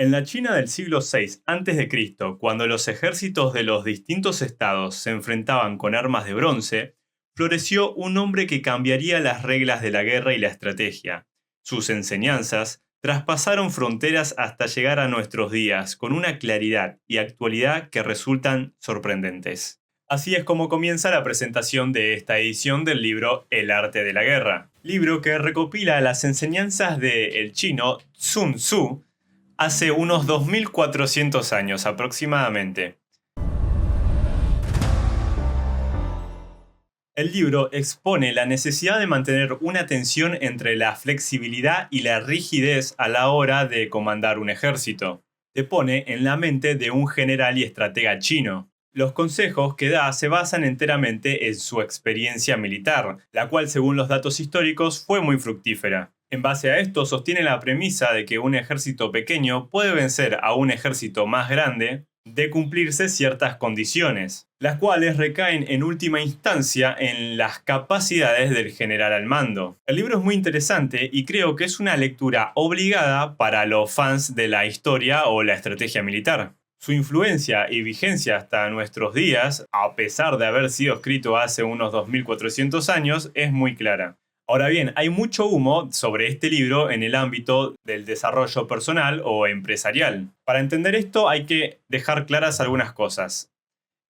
En la China del siglo VI a.C., cuando los ejércitos de los distintos estados se enfrentaban con armas de bronce, floreció un hombre que cambiaría las reglas de la guerra y la estrategia. Sus enseñanzas traspasaron fronteras hasta llegar a nuestros días con una claridad y actualidad que resultan sorprendentes. Así es como comienza la presentación de esta edición del libro El arte de la guerra, libro que recopila las enseñanzas del chino Sun Tzu hace unos 2400 años aproximadamente. El libro expone la necesidad de mantener una tensión entre la flexibilidad y la rigidez a la hora de comandar un ejército. Te pone en la mente de un general y estratega chino. Los consejos que da se basan enteramente en su experiencia militar, la cual según los datos históricos fue muy fructífera. En base a esto sostiene la premisa de que un ejército pequeño puede vencer a un ejército más grande de cumplirse ciertas condiciones, las cuales recaen en última instancia en las capacidades del general al mando. El libro es muy interesante y creo que es una lectura obligada para los fans de la historia o la estrategia militar. Su influencia y vigencia hasta nuestros días, a pesar de haber sido escrito hace unos 2400 años, es muy clara. Ahora bien, hay mucho humo sobre este libro en el ámbito del desarrollo personal o empresarial. Para entender esto hay que dejar claras algunas cosas.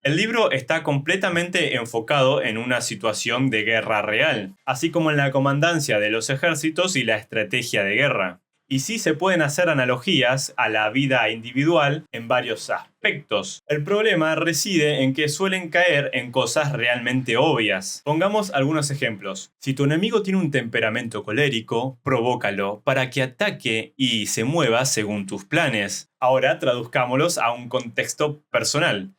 El libro está completamente enfocado en una situación de guerra real, así como en la comandancia de los ejércitos y la estrategia de guerra. Y sí se pueden hacer analogías a la vida individual en varios aspectos. El problema reside en que suelen caer en cosas realmente obvias. Pongamos algunos ejemplos. Si tu enemigo tiene un temperamento colérico, provócalo para que ataque y se mueva según tus planes. Ahora traduzcámoslos a un contexto personal.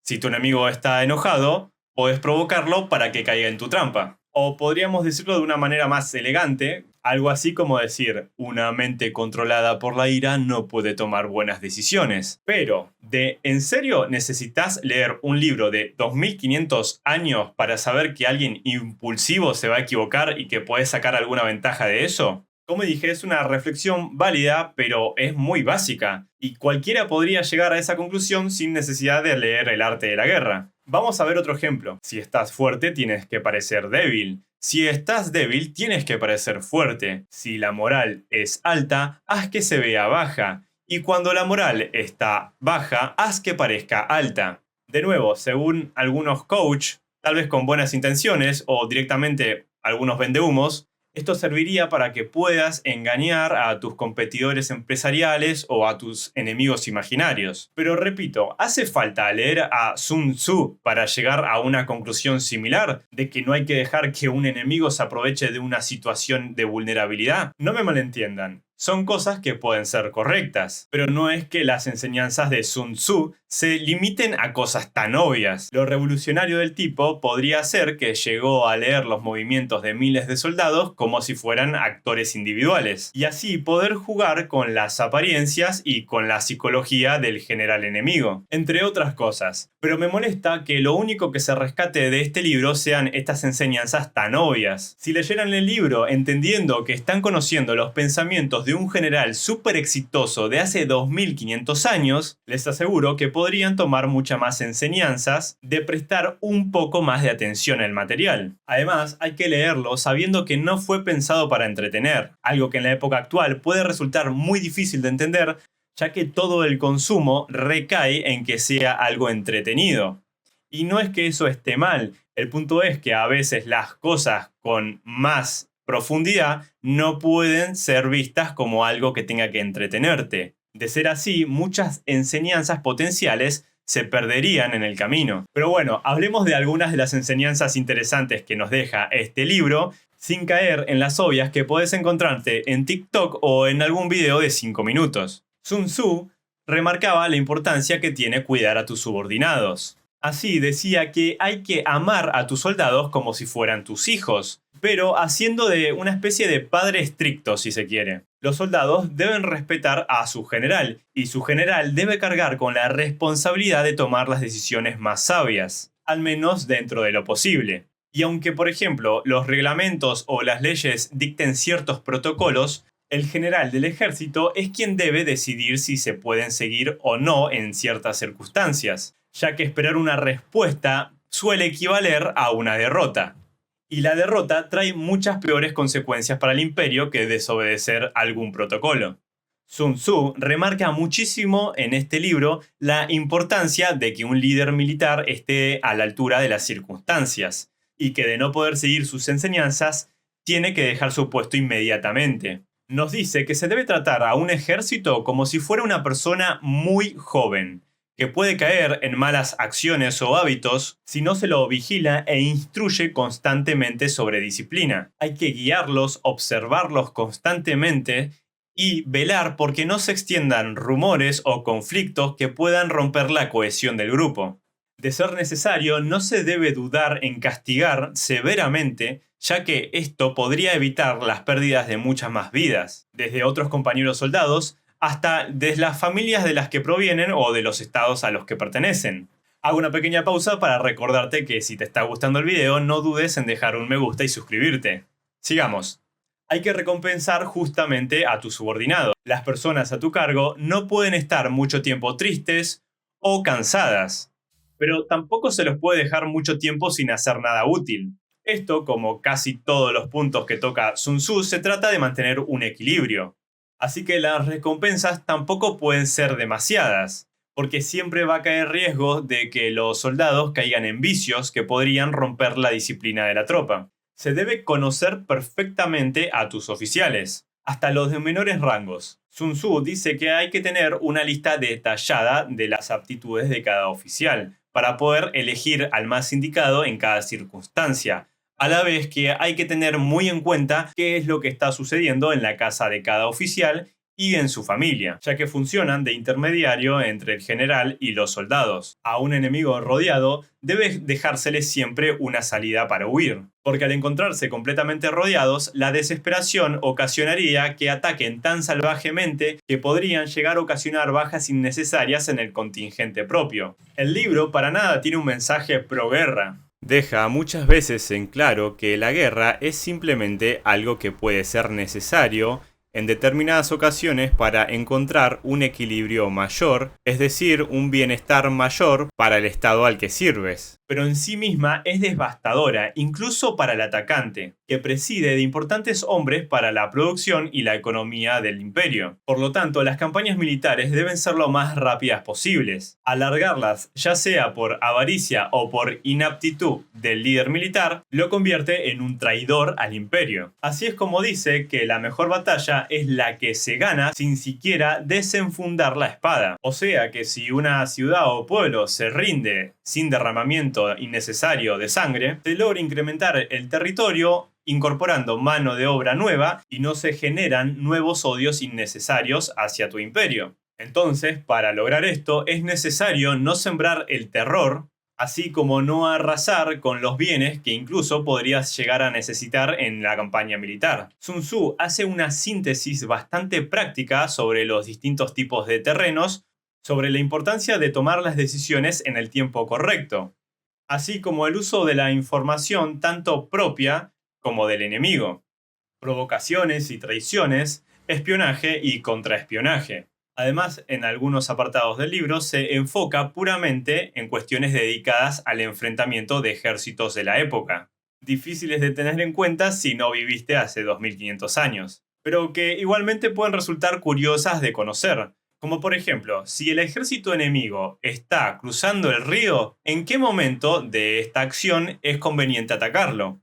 Si tu enemigo está enojado, puedes provocarlo para que caiga en tu trampa. O podríamos decirlo de una manera más elegante, algo así como decir, una mente controlada por la ira no puede tomar buenas decisiones. Pero, ¿en serio necesitas leer un libro de 2500 años para saber que alguien impulsivo se va a equivocar y que puedes sacar alguna ventaja de eso? Como dije, es una reflexión válida, pero es muy básica, y cualquiera podría llegar a esa conclusión sin necesidad de leer El arte de la guerra. Vamos a ver otro ejemplo. Si estás fuerte, tienes que parecer débil. Si estás débil, tienes que parecer fuerte. Si la moral es alta, haz que se vea baja. Y cuando la moral está baja, haz que parezca alta. De nuevo, según algunos coach, tal vez con buenas intenciones o directamente algunos vendehumos, esto serviría para que puedas engañar a tus competidores empresariales o a tus enemigos imaginarios. Pero repito, ¿hace falta leer a Sun Tzu para llegar a una conclusión similar de que no hay que dejar que un enemigo se aproveche de una situación de vulnerabilidad? No me malentiendan. Son cosas que pueden ser correctas, pero no es que las enseñanzas de Sun Tzu se limiten a cosas tan obvias. Lo revolucionario del tipo podría ser que llegó a leer los movimientos de miles de soldados como si fueran actores individuales, y así poder jugar con las apariencias y con la psicología del general enemigo, entre otras cosas. Pero me molesta que lo único que se rescate de este libro sean estas enseñanzas tan obvias. Si leyeran el libro entendiendo que están conociendo los pensamientos de un general súper exitoso de hace 2500 años, les aseguro que podrían tomar muchas más enseñanzas de prestar un poco más de atención al material. Además, hay que leerlo sabiendo que no fue pensado para entretener, algo que en la época actual puede resultar muy difícil de entender, ya que todo el consumo recae en que sea algo entretenido. Y no es que eso esté mal, el punto es que a veces las cosas con más profundidad no pueden ser vistas como algo que tenga que entretenerte. De ser así, muchas enseñanzas potenciales se perderían en el camino. Pero bueno, hablemos de algunas de las enseñanzas interesantes que nos deja este libro, sin caer en las obvias que podés encontrarte en TikTok o en algún video de 5 minutos. Sun Tzu remarcaba la importancia que tiene cuidar a tus subordinados. Así decía que hay que amar a tus soldados como si fueran tus hijos, pero haciendo de una especie de padre estricto, si se quiere. Los soldados deben respetar a su general, y su general debe cargar con la responsabilidad de tomar las decisiones más sabias, al menos dentro de lo posible. Y aunque, por ejemplo, los reglamentos o las leyes dicten ciertos protocolos, El general del ejército es quien debe decidir si se pueden seguir o no en ciertas circunstancias, ya que esperar una respuesta suele equivaler a una derrota. Y la derrota trae muchas peores consecuencias para el imperio que desobedecer algún protocolo. Sun Tzu remarca muchísimo en este libro la importancia de que un líder militar esté a la altura de las circunstancias y que de no poder seguir sus enseñanzas, tiene que dejar su puesto inmediatamente. Nos dice que se debe tratar a un ejército como si fuera una persona muy joven, que puede caer en malas acciones o hábitos si no se lo vigila e instruye constantemente sobre disciplina. Hay que guiarlos, observarlos constantemente y velar porque no se extiendan rumores o conflictos que puedan romper la cohesión del grupo. De ser necesario, no se debe dudar en castigar severamente, ya que esto podría evitar las pérdidas de muchas más vidas, desde otros compañeros soldados hasta desde las familias de las que provienen o de los estados a los que pertenecen. Hago una pequeña pausa para recordarte que si te está gustando el video, no dudes en dejar un me gusta y suscribirte. Sigamos. Hay que recompensar justamente a tu subordinado. Las personas a tu cargo no pueden estar mucho tiempo tristes o cansadas, pero tampoco se los puede dejar mucho tiempo sin hacer nada útil. Esto, como casi todos los puntos que toca Sun Tzu, se trata de mantener un equilibrio. Así que las recompensas tampoco pueden ser demasiadas, porque siempre va a caer riesgo de que los soldados caigan en vicios que podrían romper la disciplina de la tropa. Se debe conocer perfectamente a tus oficiales, hasta los de menores rangos. Sun Tzu dice que hay que tener una lista detallada de las aptitudes de cada oficial, para poder elegir al más indicado en cada circunstancia, a la vez que hay que tener muy en cuenta qué es lo que está sucediendo en la casa de cada oficial y en su familia, ya que funcionan de intermediario entre el general y los soldados. A un enemigo rodeado debe dejársele siempre una salida para huir, porque al encontrarse completamente rodeados, la desesperación ocasionaría que ataquen tan salvajemente que podrían llegar a ocasionar bajas innecesarias en el contingente propio. El libro para nada tiene un mensaje pro guerra. Deja muchas veces en claro que la guerra es simplemente algo que puede ser necesario en determinadas ocasiones para encontrar un equilibrio mayor, es decir, un bienestar mayor para el estado al que sirves. Pero en sí misma es devastadora, incluso para el atacante, que preside de importantes hombres para la producción y la economía del imperio. Por lo tanto, las campañas militares deben ser lo más rápidas posibles. Alargarlas, ya sea por avaricia o por inaptitud del líder militar, lo convierte en un traidor al imperio. Así es como dice que la mejor batalla es la que se gana sin siquiera desenfundar la espada. O sea que si una ciudad o pueblo se rinde sin derramamiento innecesario de sangre, se logra incrementar el territorio incorporando mano de obra nueva y no se generan nuevos odios innecesarios hacia tu imperio. Entonces, para lograr esto, es necesario no sembrar el terror, así como no arrasar con los bienes que incluso podrías llegar a necesitar en la campaña militar. Sun Tzu hace una síntesis bastante práctica sobre los distintos tipos de terrenos, sobre la importancia de tomar las decisiones en el tiempo correcto, así como el uso de la información tanto propia como del enemigo, provocaciones y traiciones, espionaje y contraespionaje. Además, en algunos apartados del libro se enfoca puramente en cuestiones dedicadas al enfrentamiento de ejércitos de la época, difíciles de tener en cuenta si no viviste hace 2500 años, pero que igualmente pueden resultar curiosas de conocer. Como por ejemplo, si el ejército enemigo está cruzando el río, ¿en qué momento de esta acción es conveniente atacarlo?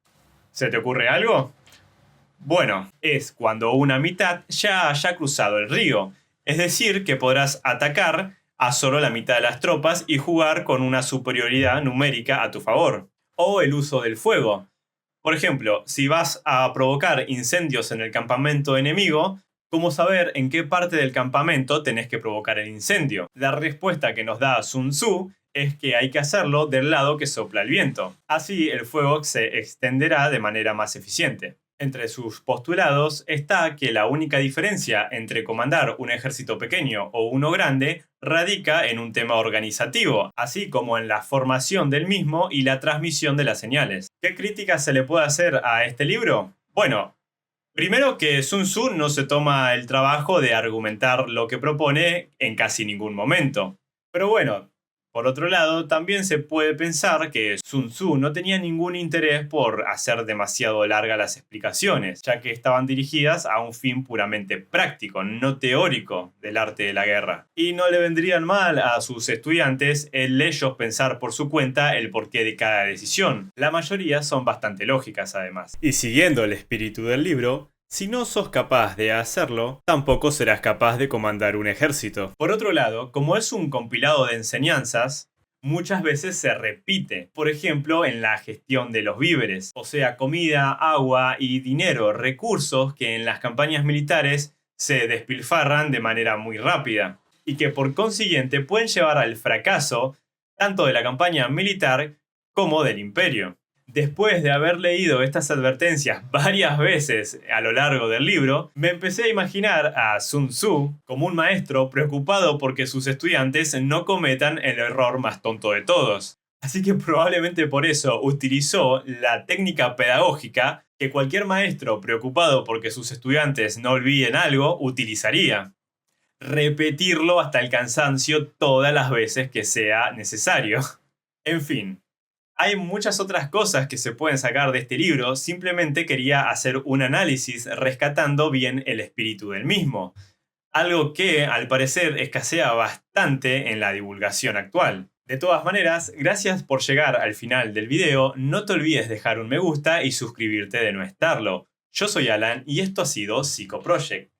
¿Se te ocurre algo? Bueno, es cuando una mitad ya haya cruzado el río, es decir, que podrás atacar a solo la mitad de las tropas y jugar con una superioridad numérica a tu favor. O el uso del fuego. Por ejemplo, si vas a provocar incendios en el campamento enemigo, ¿cómo saber en qué parte del campamento tenés que provocar el incendio? La respuesta que nos da Sun Tzu es que hay que hacerlo del lado que sopla el viento. Así el fuego se extenderá de manera más eficiente. Entre sus postulados está que la única diferencia entre comandar un ejército pequeño o uno grande radica en un tema organizativo, así como en la formación del mismo y la transmisión de las señales. ¿Qué críticas se le puede hacer a este libro? Bueno, Primero que Sun Tzu no se toma el trabajo de argumentar lo que propone en casi ningún momento. Pero bueno, por otro lado, también se puede pensar que Sun Tzu no tenía ningún interés por hacer demasiado largas las explicaciones, ya que estaban dirigidas a un fin puramente práctico, no teórico, del arte de la guerra. Y no le vendrían mal a sus estudiantes el ellos pensar por su cuenta el porqué de cada decisión. La mayoría son bastante lógicas además. Y siguiendo el espíritu del libro, si no sos capaz de hacerlo, tampoco serás capaz de comandar un ejército. Por otro lado, como es un compilado de enseñanzas, muchas veces se repite. Por ejemplo, en la gestión de los víveres, o sea, comida, agua y dinero, recursos que en las campañas militares se despilfarran de manera muy rápida y que por consiguiente pueden llevar al fracaso tanto de la campaña militar como del imperio. Después de haber leído estas advertencias varias veces a lo largo del libro, me empecé a imaginar a Sun Tzu como un maestro preocupado porque sus estudiantes no cometan el error más tonto de todos. Así que probablemente por eso utilizó la técnica pedagógica que cualquier maestro preocupado porque sus estudiantes no olviden algo utilizaría. Repetirlo hasta el cansancio todas las veces que sea necesario. En fin. Hay muchas otras cosas que se pueden sacar de este libro, simplemente quería hacer un análisis rescatando bien el espíritu del mismo, algo que al parecer escasea bastante en la divulgación actual. De todas maneras, gracias por llegar al final del video, no te olvides dejar un me gusta y suscribirte de no estarlo. Yo soy Alan y esto ha sido Psycho Project.